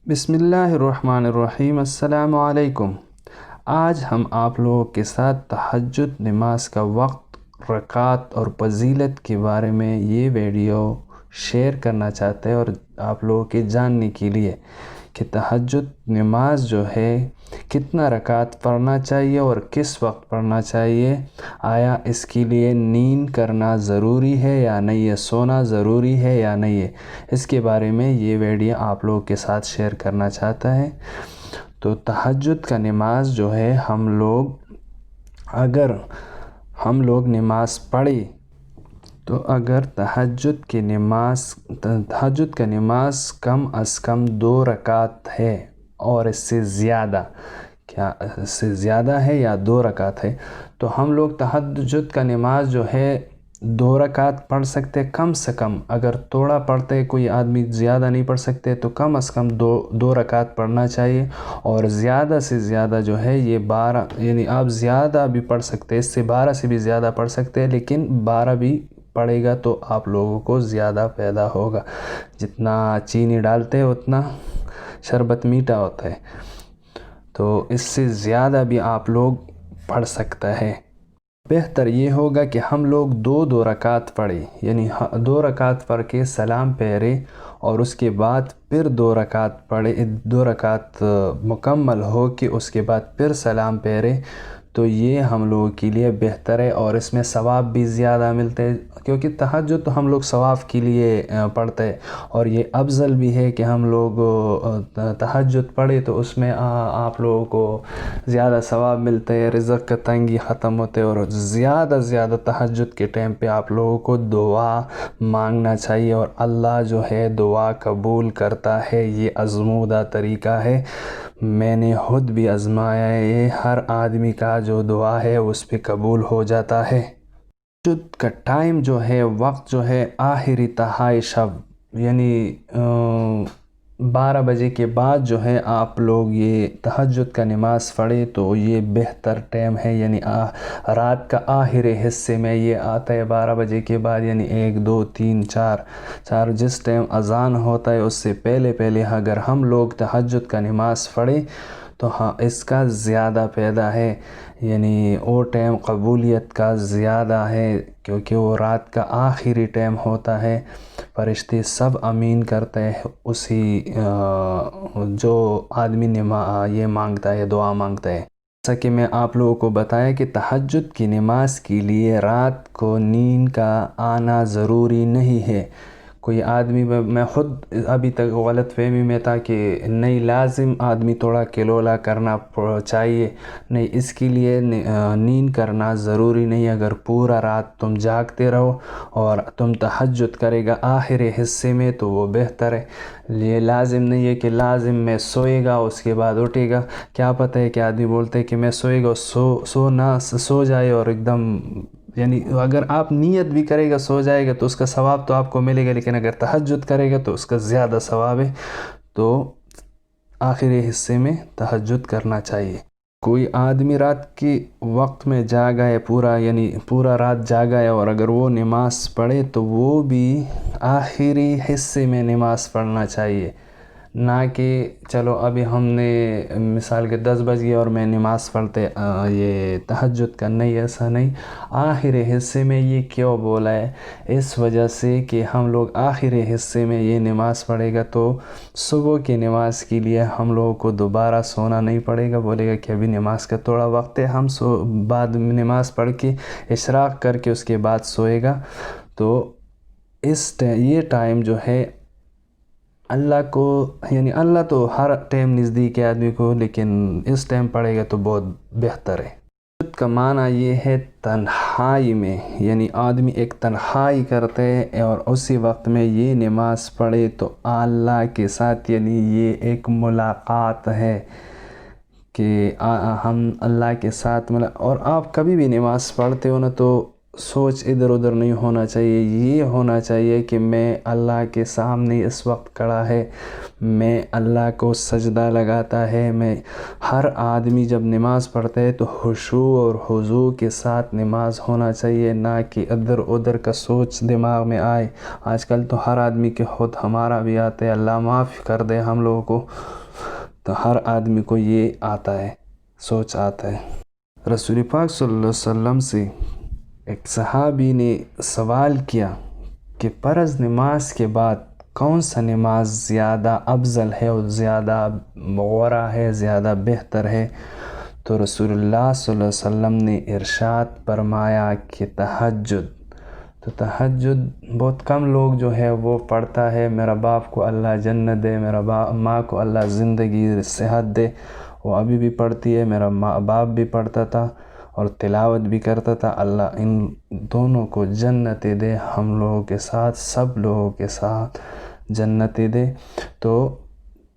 بسم اللہ الرحمن الرحیم۔ السلام علیکم۔ آج ہم آپ لوگوں کے ساتھ تہجد نماز کا وقت، رکعت اور فضیلت کے بارے میں یہ ویڈیو شیئر کرنا چاہتے ہیں، اور آپ لوگوں کے جاننے کے لیے کہ تہجد نماز جو ہے کتنا رکعت پڑھنا چاہیے اور کس وقت پڑھنا چاہیے، آیا اس کے لیے نیند کرنا ضروری ہے یا نہیں ہے، سونا ضروری ہے یا نہیں ہے، اس کے بارے میں یہ ویڈیو آپ لوگوں کے ساتھ شیئر کرنا چاہتا ہے۔ تو تہجد کا نماز جو ہے اگر ہم لوگ نماز پڑھیں تو اگر تہجد کا نماز کم از کم 2 رکعت ہے اور اس سے زیادہ ہے یا 2 رکعت ہے، تو ہم لوگ تہجد کا نماز جو ہے 2 رکعت پڑھ سکتے کم سے کم۔ اگر تھوڑا پڑھتے کوئی آدمی زیادہ نہیں پڑھ سکتے تو کم از کم 2 رکعت پڑھنا چاہیے، اور زیادہ سے زیادہ جو ہے یہ 12، یعنی آپ زیادہ بھی پڑھ سکتے، اس سے 12 سے بھی زیادہ پڑھ سکتے ہیں، لیکن 12 بھی پڑے گا تو آپ لوگوں کو زیادہ فائدہ ہوگا۔ جتنا چینی ڈالتے اتنا شربت میٹھا ہوتا ہے، تو اس سے زیادہ بھی آپ لوگ پڑھ سکتا ہے۔ بہتر یہ ہوگا کہ ہم لوگ 2 رکعت پڑھیں، یعنی 2 رکعت پڑھ کے سلام پھیرے اور اس کے بعد پھر 2 رکعت پڑھے، 2 رکعت مکمل ہو کے اس کے بعد پھر سلام پھیرے، تو یہ ہم لوگوں کے لیے بہتر ہے، اور اس میں ثواب بھی زیادہ ملتے ہیں، کیونکہ تہجد تو ہم لوگ ثواب کے لیے پڑھتے ہیں، اور یہ افضل بھی ہے کہ ہم لوگ تہجد پڑھیں تو اس میں آپ لوگوں کو زیادہ ثواب ملتے ہیں، رزق کا تنگی ختم ہوتے، اور زیادہ تہجد کے ٹائم پہ آپ لوگوں کو دعا مانگنا چاہیے، اور اللہ جو ہے دعا قبول کرتا ہے۔ یہ آزمودہ طریقہ ہے، میں نے خود بھی آزمایا ہے، یہ ہر آدمی کا جو دعا ہے اس پہ قبول ہو جاتا ہے۔ تہجد کا ٹائم جو ہے، وقت جو ہے آخری تہائی شب، یعنی 12 بجے کے بعد جو ہے آپ لوگ یہ تہجد کا نماز پڑھیں تو یہ بہتر ٹائم ہے، یعنی رات کا آخری حصے میں یہ آتا ہے 12 بجے کے بعد، یعنی 1 2 3 4 جس ٹائم اذان ہوتا ہے اس سے پہلے اگر ہم لوگ تہجد کا نماز پڑھیں تو اس کا زیادہ فائدہ ہے، یعنی وہ ٹائم قبولیت کا زیادہ ہے، کیونکہ وہ رات کا آخری ٹائم ہوتا ہے، فرشتے سب آمین کرتے ہیں اسی جو آدمی یہ مانگتا ہے، دعا مانگتا ہے۔ جیسا کہ میں آپ لوگوں کو بتایا کہ تہجد کی نماز کے لیے رات کو نیند کا آنا ضروری نہیں ہے۔ کوئی آدمی، میں خود ابھی تک غلط فہمی میں تھا کہ نہیں لازم آدمی تھوڑا کلولا کرنا چاہیے، نہیں، اس کے لیے نیند کرنا ضروری نہیں۔ اگر پورا رات تم جاگتے رہو اور تم تہجد کرے گا آخری حصے میں تو وہ بہتر ہے۔ یہ لازم نہیں ہے کہ لازم میں سوئے گا اس کے بعد اٹھے گا، کیا پتہ ہے کہ آدمی بولتے کہ میں سوئے گا، سو جائے اور ایک دم، یعنی اگر آپ نیت بھی کرے گا سو جائے گا تو اس کا ثواب تو آپ کو ملے گا، لیکن اگر تہجد کرے گا تو اس کا زیادہ ثواب ہے، تو آخری حصے میں تہجد کرنا چاہیے۔ کوئی آدمی رات کے وقت میں جاگا ہے یعنی پورا رات جاگا ہے، اور اگر وہ نماز پڑھے تو وہ بھی آخری حصے میں نماز پڑھنا چاہیے، نہ کہ چلو ابھی ہم نے مثال کے 10 بج گئے اور میں نماز پڑھتے، یہ تہجد کا نہیں، ایسا نہیں۔ آخری حصے میں یہ کیوں بولا ہے؟ اس وجہ سے کہ ہم لوگ آخری حصے میں یہ نماز پڑھے گا تو صبح کی نماز کے لیے ہم لوگوں کو دوبارہ سونا نہیں پڑے گا، بولے گا کہ ابھی نماز کا تھوڑا وقت ہے، ہم بعد میں نماز پڑھ کے اشراق کر کے اس کے بعد سوئے گا، تو یہ ٹائم جو ہے اللہ کو، یعنی اللہ تو ہر ٹائم نزدیک ہے آدمی کو، لیکن اس ٹائم پڑھے گا تو بہت بہتر ہے۔ تہجد کا معنی یہ ہے تنہائی میں، یعنی آدمی ایک تنہائی کرتے ہیں اور اسی وقت میں یہ نماز پڑھے تو اللہ کے ساتھ، یعنی یہ ایک ملاقات ہے کہ ہم اللہ کے ساتھ اور آپ کبھی بھی نماز پڑھتے ہو نا تو سوچ ادھر ادھر نہیں ہونا چاہیے، یہ ہونا چاہیے کہ میں اللہ کے سامنے اس وقت کھڑا ہے، میں اللہ کو سجدہ لگاتا ہے۔ میں ہر آدمی جب نماز پڑھتا ہے تو خشوع اور خضوع کے ساتھ نماز ہونا چاہیے، نہ کہ ادھر ادھر کا سوچ دماغ میں آئے۔ آج کل تو ہر آدمی کے خود ہمارا بھی آتا ہے، اللہ معاف کر دے ہم لوگوں کو، تو ہر آدمی کو یہ آتا ہے، سوچ آتا ہے۔ رسول پاک صلی اللہ علیہ وسلم سے ایک صحابی نے سوال کیا کہ فرض نماز کے بعد کون سا نماز زیادہ افضل ہے اور زیادہ غوره ہے، زیادہ بہتر ہے؟ تو رسول اللہ صلی اللہ علیہ وسلم نے ارشاد فرمایا کہ تہجد۔ تو تہجد بہت کم لوگ جو ہے وہ پڑھتا ہے۔ میرا باپ کو اللہ جنت دے، میرا ماں کو اللہ زندگی صحت دے، وہ ابھی بھی پڑھتی ہے، میرا باپ بھی پڑھتا تھا اور تلاوت بھی کرتا تھا۔ اللہ ان دونوں کو جنت دے، ہم لوگوں کے ساتھ، سب لوگوں کے ساتھ جنت دے۔ تو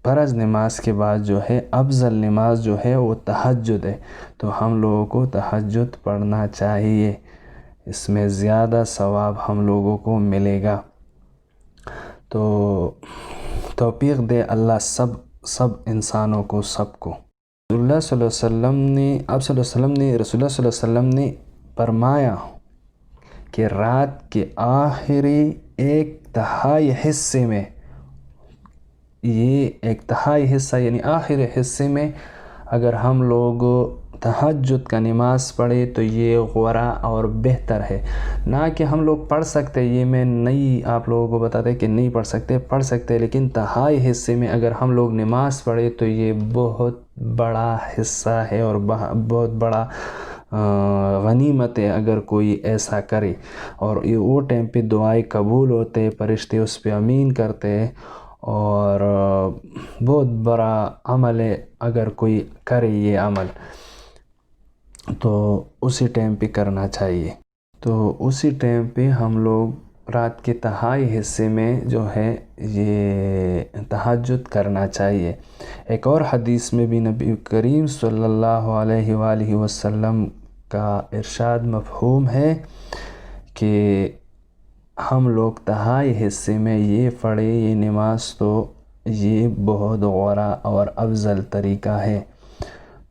فرض نماز کے بعد جو ہے افضل نماز جو ہے وہ تہجد ہے، تو ہم لوگوں کو تہجد پڑھنا چاہیے، اس میں زیادہ ثواب ہم لوگوں کو ملے گا۔ تو توفیق دے اللہ سب انسانوں کو، سب کو۔ رسول اللہ صلی اللہ علیہ وسلم نے رسول اللہ صلی اللہ علیہ وسلم نے فرمایا کہ رات کے آخری ایک تہائی حصے میں، یہ ایک تہائی حصہ یعنی آخری حصے میں اگر ہم لوگ تہجد کا نماز پڑھے تو یہ غوره اور بہتر ہے۔ نہ کہ ہم لوگ پڑھ سکتے، یہ میں نہیں آپ لوگوں کو بتاتے کہ نہیں پڑھ سکتے، لیکن تہائی حصے میں اگر ہم لوگ نماز پڑھے تو یہ بہت بڑا حصہ ہے اور بہت بڑا غنیمت ہے اگر کوئی ایسا کرے، اور وہ ٹائم پہ دعائیں قبول ہوتے، فرشتے اس پہ آمین کرتے، اور بہت بڑا عمل ہے اگر کوئی کرے یہ عمل، تو اسی ٹائم پہ کرنا چاہیے۔ تو اسی ٹائم پہ ہم لوگ رات کے تہائی حصے میں جو ہے یہ تہجد کرنا چاہیے۔ ایک اور حدیث میں بھی نبی کریم صلی اللہ علیہ وآلہ وسلم کا ارشاد مفہوم ہے کہ ہم لوگ تہائی حصے میں یہ پڑھے یہ نماز، تو یہ بہت غوره اور افضل طریقہ ہے۔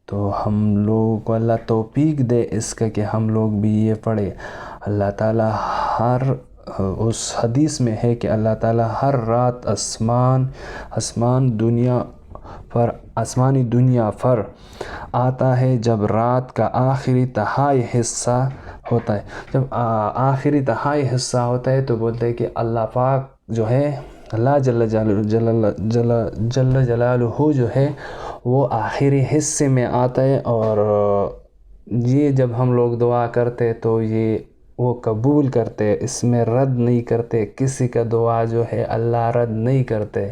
تو ہم لوگوں کو اللہ توفیق دے اس کا کہ ہم لوگ بھی یہ پڑھے۔ اللہ تعالیٰ اس حدیث میں ہے کہ اللہ تعالیٰ ہر رات آسمانی دنیا پر آتا ہے جب رات کا آخری تہائی حصہ ہوتا ہے۔ جب آخری تہائی حصہ ہوتا ہے تو بولتے ہیں کہ اللہ پاک جو ہے، اللہ جل جلالہ جو ہے وہ آخری حصے میں آتا ہے، اور یہ جب ہم لوگ دعا کرتے تو یہ وہ قبول کرتے، اس میں رد نہیں کرتے، کسی کا دعا جو ہے اللہ رد نہیں کرتے۔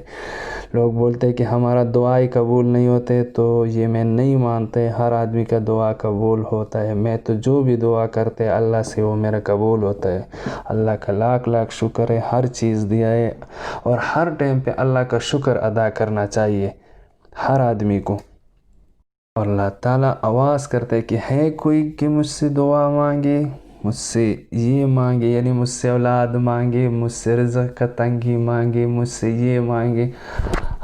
لوگ بولتے کہ ہمارا دعائیں قبول نہیں ہوتے، تو یہ میں نہیں مانتے، ہر آدمی کا دعا قبول ہوتا ہے۔ میں تو جو بھی دعا کرتے اللہ سے وہ میرا قبول ہوتا ہے۔ اللہ کا لاکھ لاکھ شکر ہے، ہر چیز دیا ہے، اور ہر ٹائم پہ اللہ کا شکر ادا کرنا چاہیے ہر آدمی کو۔ اور اللہ تعالیٰ آواز کرتا ہے کہ ہے کوئی کہ مجھ سے دعا مانگے، مجھ سے یہ مانگے، یعنی مجھ سے اولاد مانگے، مجھ سے رزق کا تنگی مانگے، مجھ سے یہ مانگے۔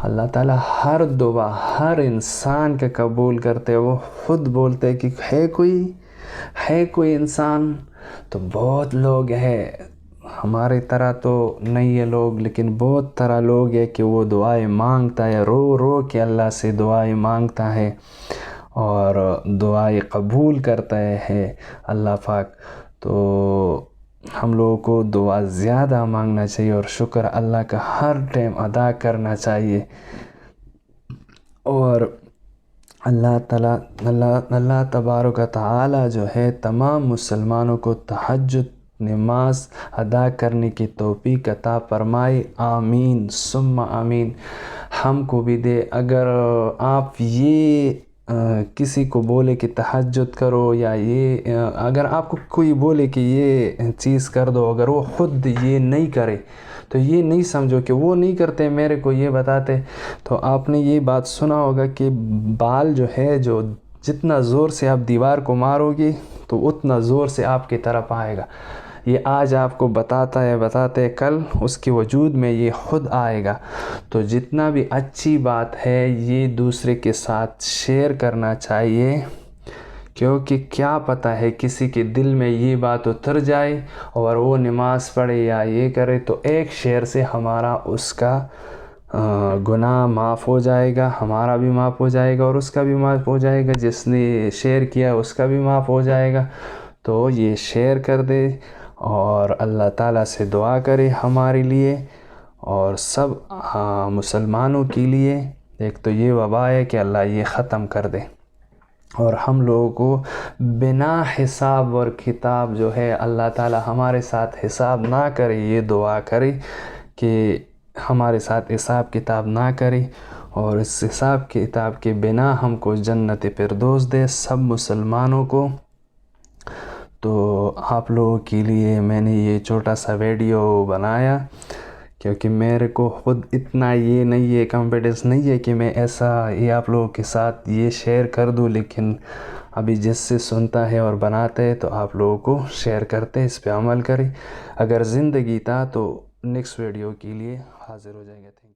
اللہ تعالیٰ ہر دعا ہر انسان کا قبول کرتے، وہ خود بولتے کہ ہے کوئی انسان۔ تو بہت لوگ ہیں ہمارے طرح تو نہیں ہے لوگ، لیکن بہت طرح لوگ ہیں کہ وہ دعائیں مانگتا ہے، رو رو کے اللہ سے دعائیں مانگتا ہے اور دعائیں قبول کرتا ہے اللہ پاک۔ تو ہم لوگوں کو دعا زیادہ مانگنا چاہیے اور شکر اللہ کا ہر ٹائم ادا کرنا چاہیے، اور اللہ تبارک و تعالی جو ہے تمام مسلمانوں کو تہجد نماز ادا کرنے کی توفیق عطا فرمائے، آمین ثم آمین۔ ہم کو بھی دے۔ اگر آپ یہ کسی کو بولے کہ تہجد کرو، یا یہ اگر آپ کو کوئی بولے کہ یہ چیز کر دو، اگر وہ خود یہ نہیں کرے تو یہ نہیں سمجھو کہ وہ نہیں کرتے میرے کو یہ بتاتے۔ تو آپ نے یہ بات سنا ہوگا کہ بال جو ہے، جو جتنا زور سے آپ دیوار کو مارو گے تو اتنا زور سے آپ کی طرف آئے گا۔ یہ آج آپ کو بتاتے کل اس کے وجود میں یہ خود آئے گا۔ تو جتنا بھی اچھی بات ہے یہ دوسرے کے ساتھ شیئر کرنا چاہیے، کیونکہ کیا پتہ ہے کسی کے دل میں یہ بات اتر جائے اور وہ نماز پڑھے یا یہ کرے تو ایک شیئر سے ہمارا اس کا گناہ معاف ہو جائے گا، ہمارا بھی معاف ہو جائے گا اور اس کا بھی معاف ہو جائے گا، جس نے شیئر کیا اس کا بھی معاف ہو جائے گا۔ تو یہ شیئر کر دے اور اللہ تعالیٰ سے دعا کرے ہمارے لیے اور سب مسلمانوں کے لیے۔ ایک تو یہ وبا ہے کہ اللہ یہ ختم کر دے اور ہم لوگوں کو بنا حساب اور کتاب جو ہے اللہ تعالیٰ ہمارے ساتھ حساب نہ کرے، یہ دعا کرے کہ ہمارے ساتھ حساب کتاب نہ کرے اور اس حساب کتاب کے بنا ہم کو جنت فردوس دے سب مسلمانوں کو۔ تو آپ لوگوں کے لیے میں نے یہ چھوٹا سا ویڈیو بنایا، کیونکہ میرے کو خود اتنا یہ نہیں ہے، کانفیڈنس نہیں ہے کہ میں ایسا یہ آپ لوگوں کے ساتھ یہ شیئر کر دوں، لیکن ابھی جس سے سنتا ہے اور بناتا ہے تو آپ لوگوں کو شیئر کرتے، اس پہ عمل کریں۔ اگر زندگی تھا تو نیکسٹ ویڈیو کے لیے حاضر ہو جائیں گے۔ Thank you.